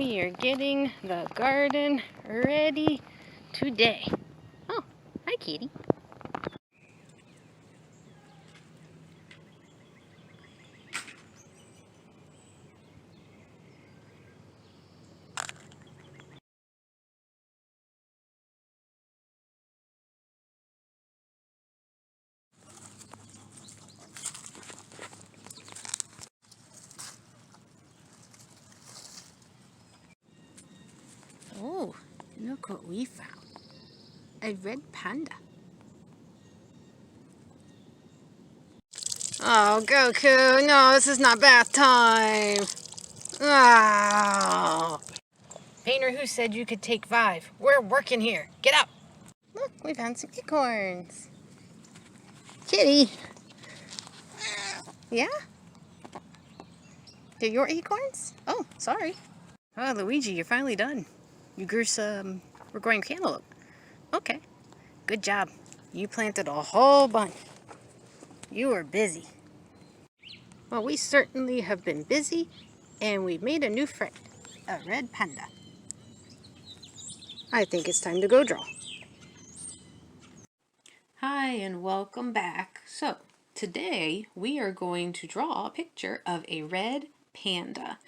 We are getting the garden ready today. Oh, hi kitty. Oh, look what we found. A red panda. Oh, Goku, no, this is not bath time. Oh. Painter, who said you could take 5? We're working here. Get up. Look, we found some acorns. Kitty. Yeah? They're your acorns? Oh, sorry. Oh, Luigi, you're finally done. You grew some, we're growing cantaloupe. Okay, good job. You planted a whole bunch. You were busy. Well, we certainly have been busy, and we've made a new friend, a red panda. I think it's time to go draw. Hi, and welcome back. So, today we are going to draw a picture of a red panda.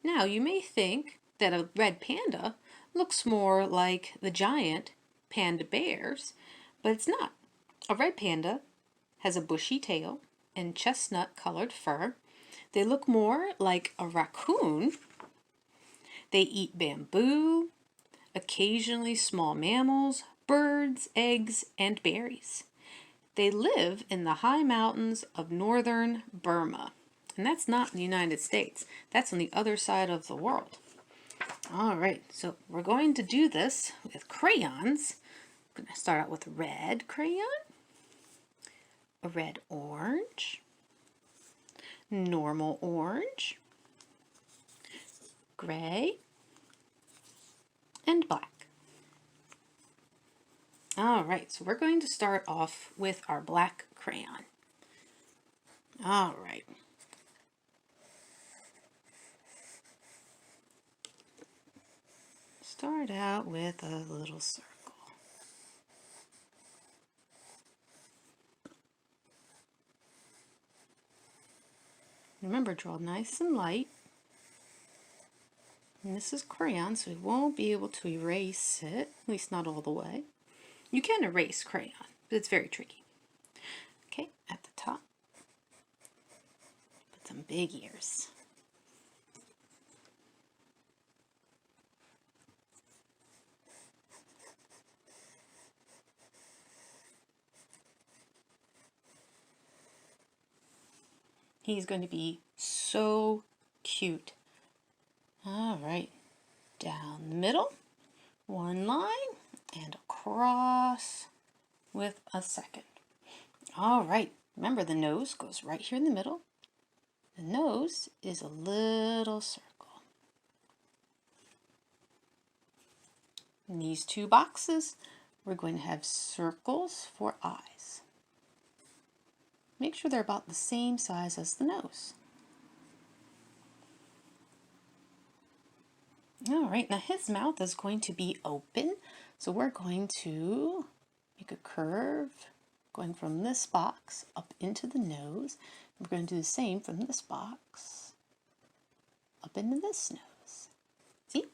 Now, you may think that a red panda looks more like the giant panda bears, but it's not. A red panda has a bushy tail and chestnut-colored fur. They look more like a raccoon. They eat bamboo, occasionally small mammals, birds, eggs, and berries. They live in the high mountains of northern Burma. And that's not in the United States. That's on the other side of the world. All right, so we're going to do this with crayons. I'm going to start out with a red crayon, a red orange, normal orange, gray, and black. All right, so we're going to start off with our black crayon. All right. Start out with a little circle. Remember, draw nice and light. And this is crayon, so we won't be able to erase it, at least not all the way. You can erase crayon, but it's very tricky. Okay, at the top, put some big ears. He's going to be so cute. All right, down the middle, one line, and across with a second. All right, remember the nose goes right here in the middle. The nose is a little circle. In these two boxes, we're going to have circles for eyes. Make sure they're about the same size as the nose. All right, now his mouth is going to be open, so we're going to make a curve going from this box up into the nose. We're going to do the same from this box up into this nose. See?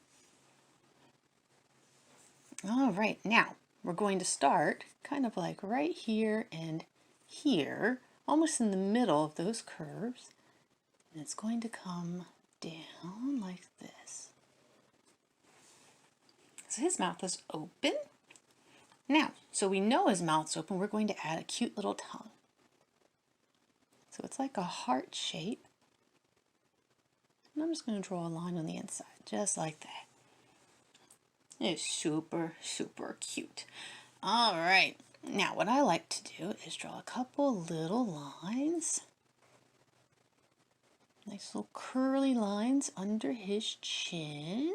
All right, now we're going to start kind of like right here and here, almost in the middle of those curves. And it's going to come down like this. So his mouth is open. Now, so we know his mouth's open, we're going to add a cute little tongue. So it's like a heart shape. And I'm just going to draw a line on the inside, just like that. It's super, super cute. All right, now what I like to do is draw a couple little lines. Nice little curly lines under his chin.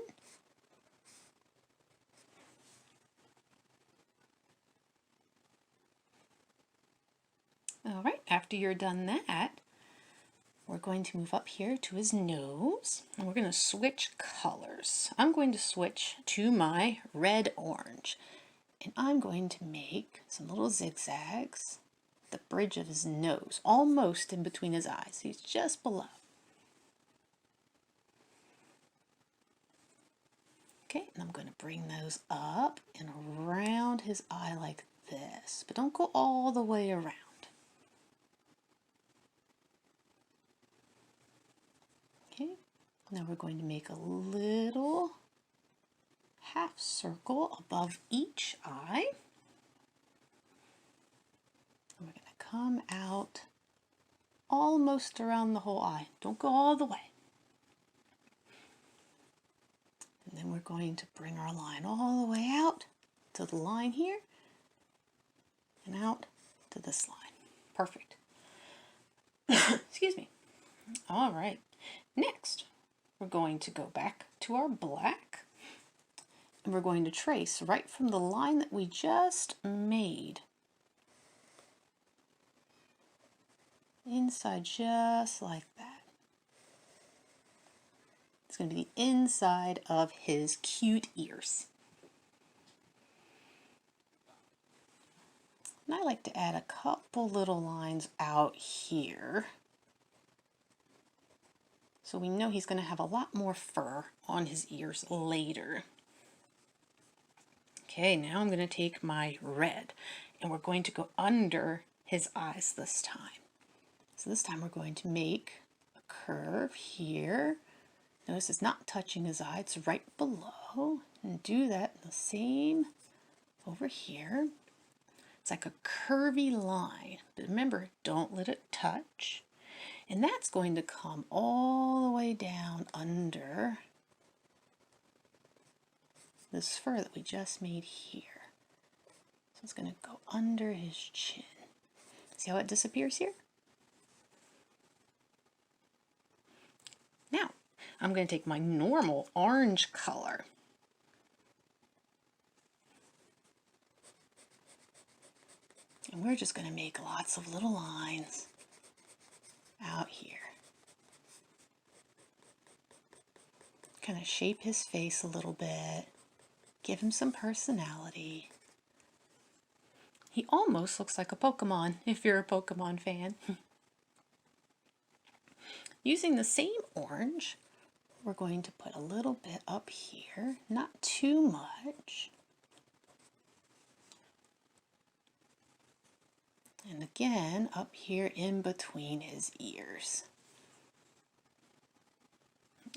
All right, after you're done that, we're going to move up here to his nose, and we're going to switch colors. I'm going to switch to my red-orange, and I'm going to make some little zigzags at the bridge of his nose, almost in between his eyes. He's just below. Okay, and I'm going to bring those up and around his eye like this, but don't go all the way around. Okay, now we're going to make a little half circle above each eye. And we're going to come out almost around the whole eye. Don't go all the way. And then we're going to bring our line all the way out to the line here and out to this line. Perfect. Excuse me. All right. Next, we're going to go back to our black, and we're going to trace right from the line that we just made inside, just like that. It's going to be the inside of his cute ears. And I like to add a couple little lines out here, so we know he's going to have a lot more fur on his ears later. Okay, now I'm going to take my red, and we're going to go under his eyes this time. So this time we're going to make a curve here. Notice it's not touching his eye, it's right below. And do that the same over here. It's like a curvy line, but remember, don't let it touch. And that's going to come all the way down under this fur that we just made here. So it's going to go under his chin. See how it disappears here? Now, I'm going to take my normal orange color. And we're just going to make lots of little lines out here. Kind of shape his face a little bit. Give him some personality. He almost looks like a Pokemon, if you're a Pokemon fan. Using the same orange, we're going to put a little bit up here, not too much. And again, up here in between his ears.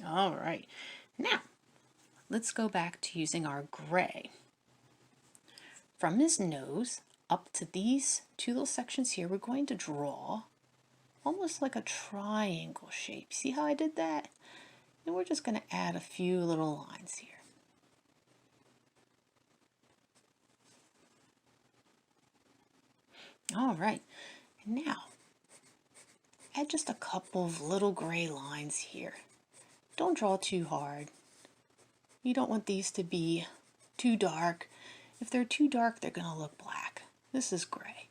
All right, now let's go back to using our gray. From his nose up to these two little sections here, we're going to draw almost like a triangle shape. See how I did that? And we're just going to add a few little lines here. All right, and now add just a couple of little gray lines here. Don't draw too hard. You don't want these to be too dark. If they're too dark, they're going to look black. This is gray.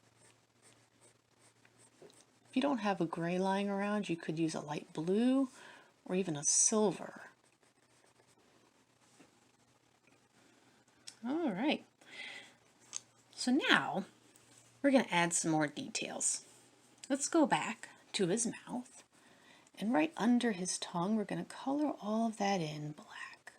If you don't have a gray lying around, you could use a light blue or even a silver. All right. So now we're going to add some more details. Let's go back to his mouth, and right under his tongue, we're going to color all of that in black.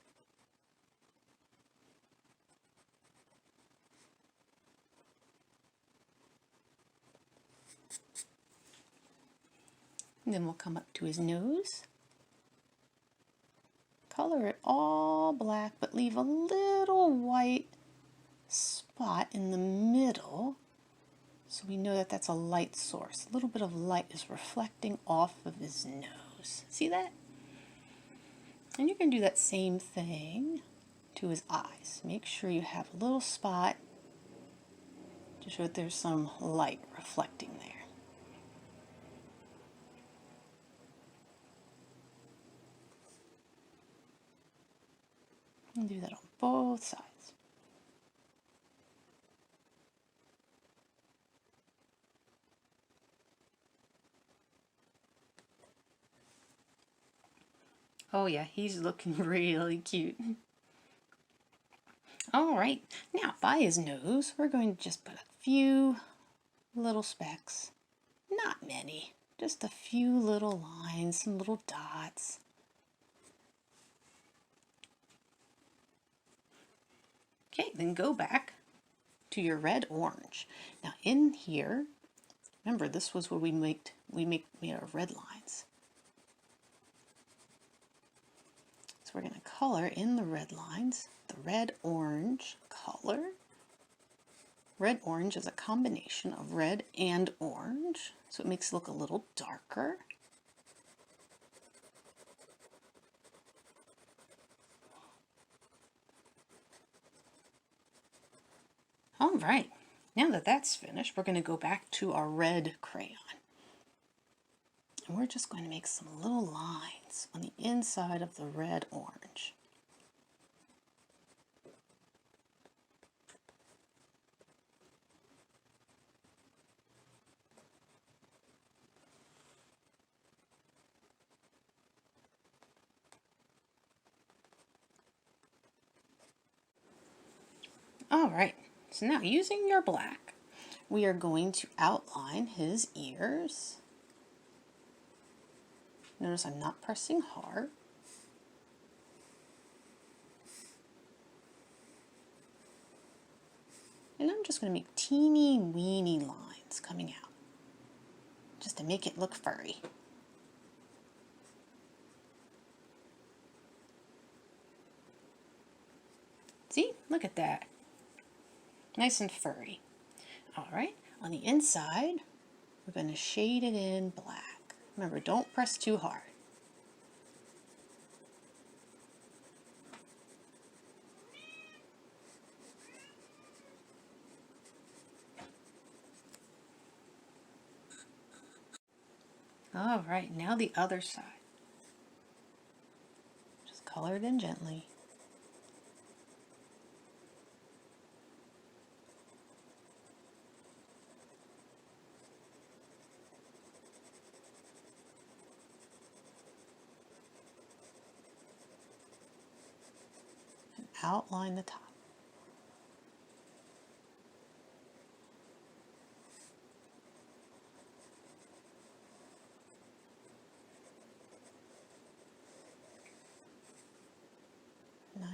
And then we'll come up to his nose, color it all black, but leave a little white spot in the middle so we know that that's a light source. A little bit of light is reflecting off of his nose. See that? And you can do that same thing to his eyes. Make sure you have a little spot to show that there's some light reflecting there. And do that on both sides. Oh yeah, he's looking really cute. All right, now by his nose, we're going to just put a few little specks. Not many, just a few little lines, some little dots. Okay, then go back to your red orange. Now in here, remember this was where we made our red lines. So we're going to color in the red lines, the red-orange color. Red-orange is a combination of red and orange, so it makes it look a little darker. All right, now that that's finished, we're going to go back to our red crayon. And we're just going to make some little lines on the inside of the red-orange. All right, so now using your black, we are going to outline his ears. Notice I'm not pressing hard. And I'm just going to make teeny weeny lines coming out, just to make it look furry. See, look at that. Nice and furry. All right, on the inside, we're going to shade it in black. Remember, don't press too hard. All right, now the other side. Just color it in gently. And outline the top.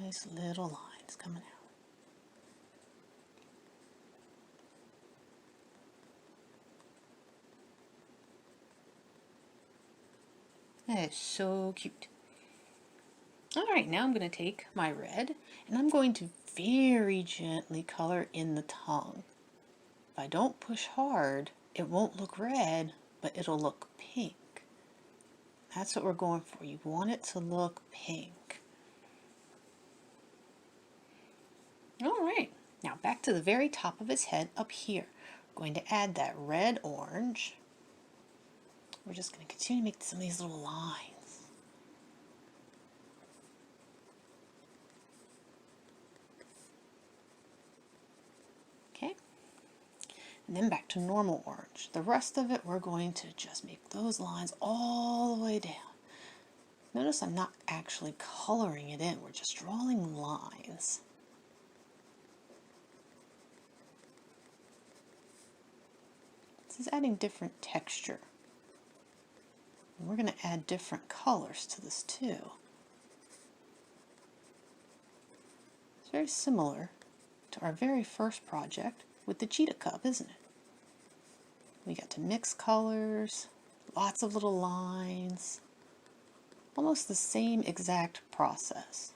Nice little lines coming out. That is so cute. All right, now I'm going to take my red and I'm going to very gently color in the tongue. If I don't push hard, it won't look red, but it'll look pink. That's what we're going for. You want it to look pink. All right, now back to the very top of his head up here. We're going to add that red-orange. We're just going to continue to make some of these little lines. Okay, and then back to normal orange. The rest of it, we're going to just make those lines all the way down. Notice I'm not actually coloring it in, we're just drawing lines. This is adding different texture. And we're going to add different colors to this too. It's very similar to our very first project with the cheetah cub, isn't it? We got to mix colors, lots of little lines, almost the same exact process.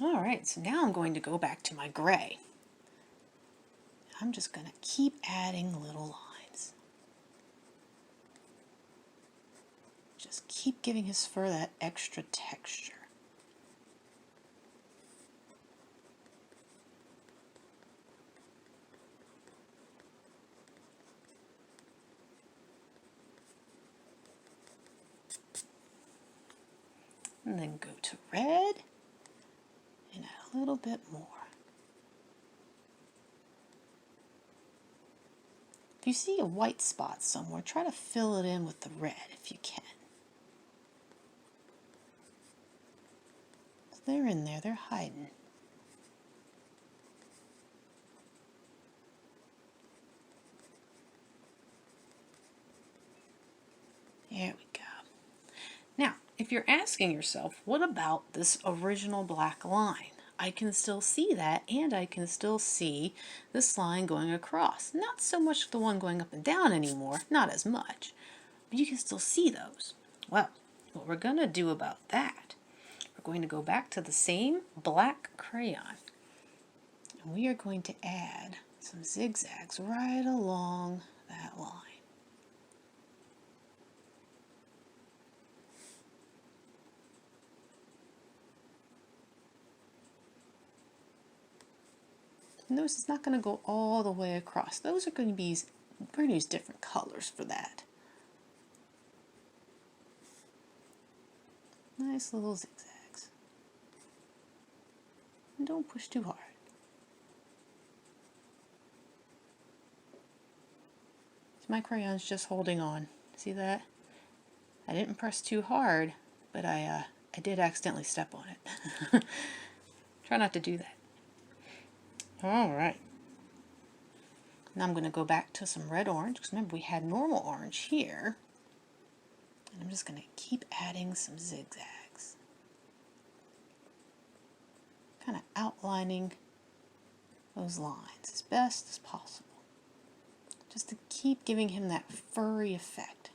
All right, so now I'm going to go back to my gray. I'm just going to keep adding little lines. Just keep giving his fur that extra texture. And then go to red and add a little bit more. If you see a white spot somewhere, try to fill it in with the red if you can. So they're in there, they're hiding. There we go. Now, if you're asking yourself, what about this original black line? I can still see that, and I can still see this line going across. Not so much the one going up and down anymore, not as much, but you can still see those. Well, what we're going to do about that, we're going to go back to the same black crayon, and we are going to add some zigzags right along that line. Notice it's not going to go all the way across. Those are going to be, we're going to use different colors for that. Nice little zigzags. And don't push too hard. So my crayon's just holding on. See that? I didn't press too hard, but I did accidentally step on it. Try not to do that. Alright. Now I'm going to go back to some red orange, because remember we had normal orange here. And I'm just going to keep adding some zigzags. Kind of outlining those lines as best as possible. Just to keep giving him that furry effect.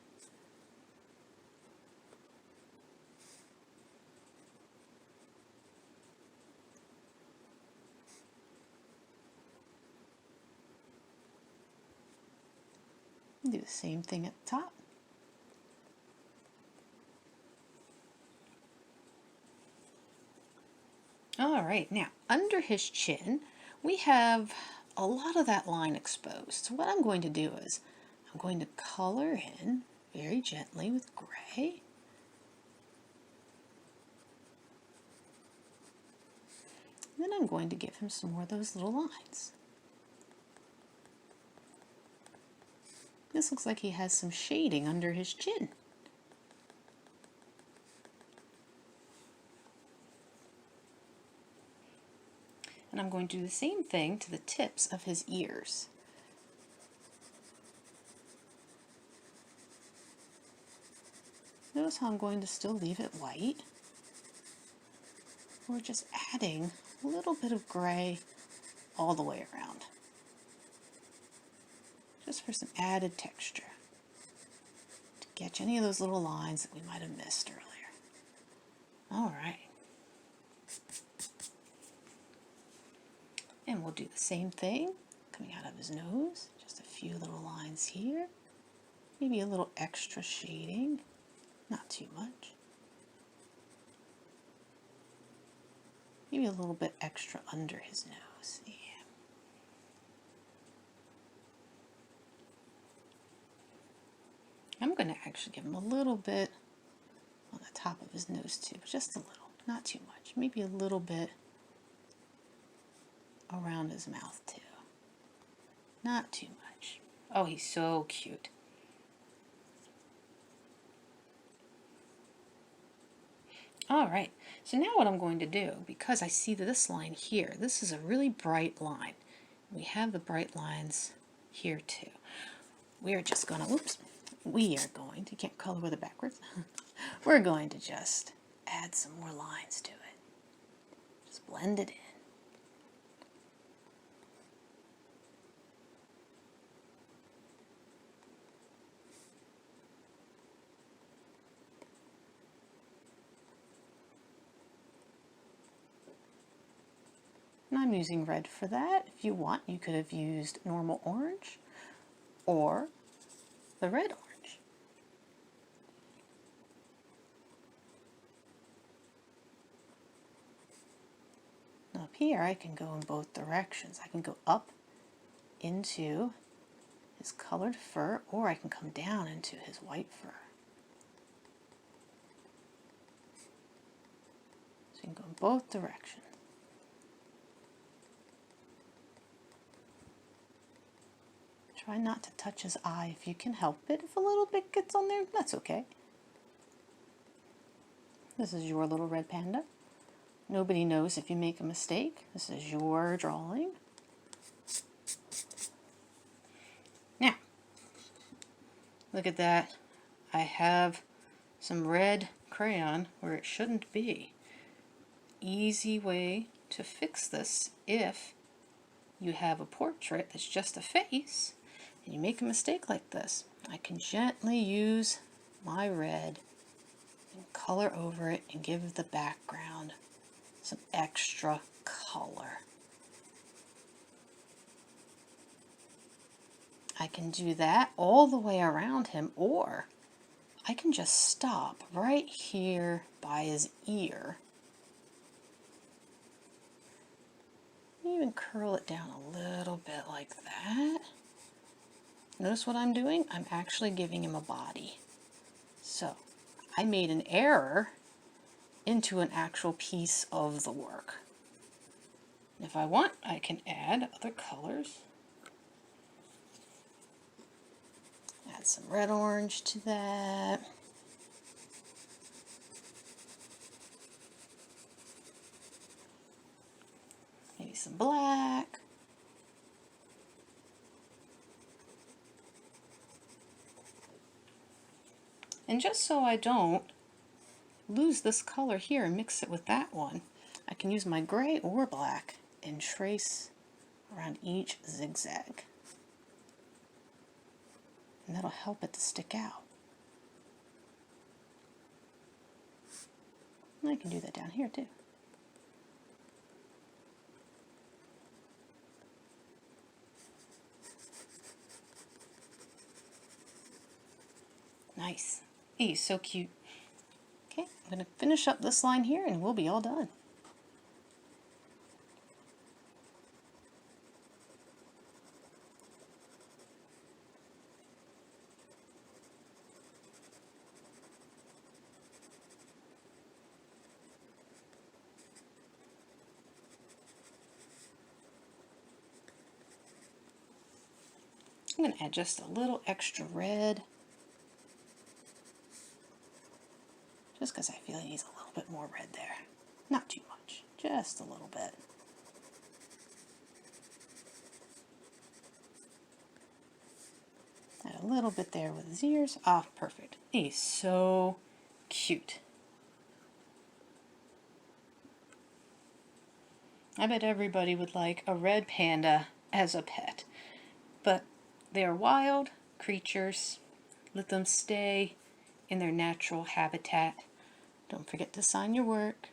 Do the same thing at the top. Alright, now under his chin we have a lot of that line exposed. So what I'm going to do is I'm going to color in very gently with gray. And then I'm going to give him some more of those little lines. This looks like he has some shading under his chin. And I'm going to do the same thing to the tips of his ears. Notice how I'm going to still leave it white. We're just adding a little bit of gray all the way around. Just for some added texture. To catch any of those little lines that we might have missed earlier. Alright. And we'll do the same thing coming out of his nose. Just a few little lines here. Maybe a little extra shading. Not too much. Maybe a little bit extra under his nose. Yeah. I'm going to actually give him a little bit on the top of his nose too, just a little, not too much. Maybe a little bit around his mouth too. Not too much. Oh, he's so cute. Alright, so now what I'm going to do, because I see this line here, this is a really bright line. We have the bright lines here too. We are just going to, you can't color with it backwards. We're going to just add some more lines to it. Just blend it in. And I'm using red for that. If you want, you could have used normal orange or the red orange. Now up here I can go in both directions. I can go up into his colored fur, or I can come down into his white fur. So you can go in both directions. Try not to touch his eye if you can help it. If a little bit gets on there, that's okay. This is your little red panda. Nobody knows if you make a mistake. This is your drawing. Now, look at that. I have some red crayon where it shouldn't be. Easy way to fix this if you have a portrait that's just a face and you make a mistake like this. I can gently use my red and color over it and give the background some extra color. I can do that all the way around him, or I can just stop right here by his ear. Even curl it down a little bit like that. Notice what I'm doing? I'm actually giving him a body. So I made an error into an actual piece of the work. If I want, I can add other colors. Add some red orange to that. Maybe some black. And just so I don't lose this color here and mix it with that one, I can use my gray or black and trace around each zigzag. And that'll help it to stick out. And I can do that down here too. Nice. He's so cute. Okay, I'm going to finish up this line here and we'll be all done. I'm going to add just a little extra red, just because I feel it needs a little bit more red there. Not too much, just a little bit. Add a little bit there with his ears. Ah, perfect. He's so cute. I bet everybody would like a red panda as a pet, but they're wild creatures. Let them stay in their natural habitat. Don't forget to sign your work.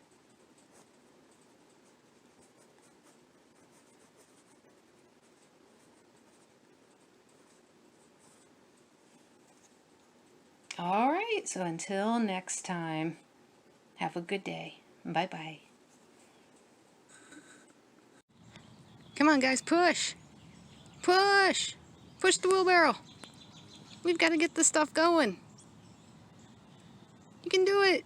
All right, so until next time, have a good day. Bye-bye. Come on, guys, push! Push! Push the wheelbarrow! We've got to get this stuff going. You can do it!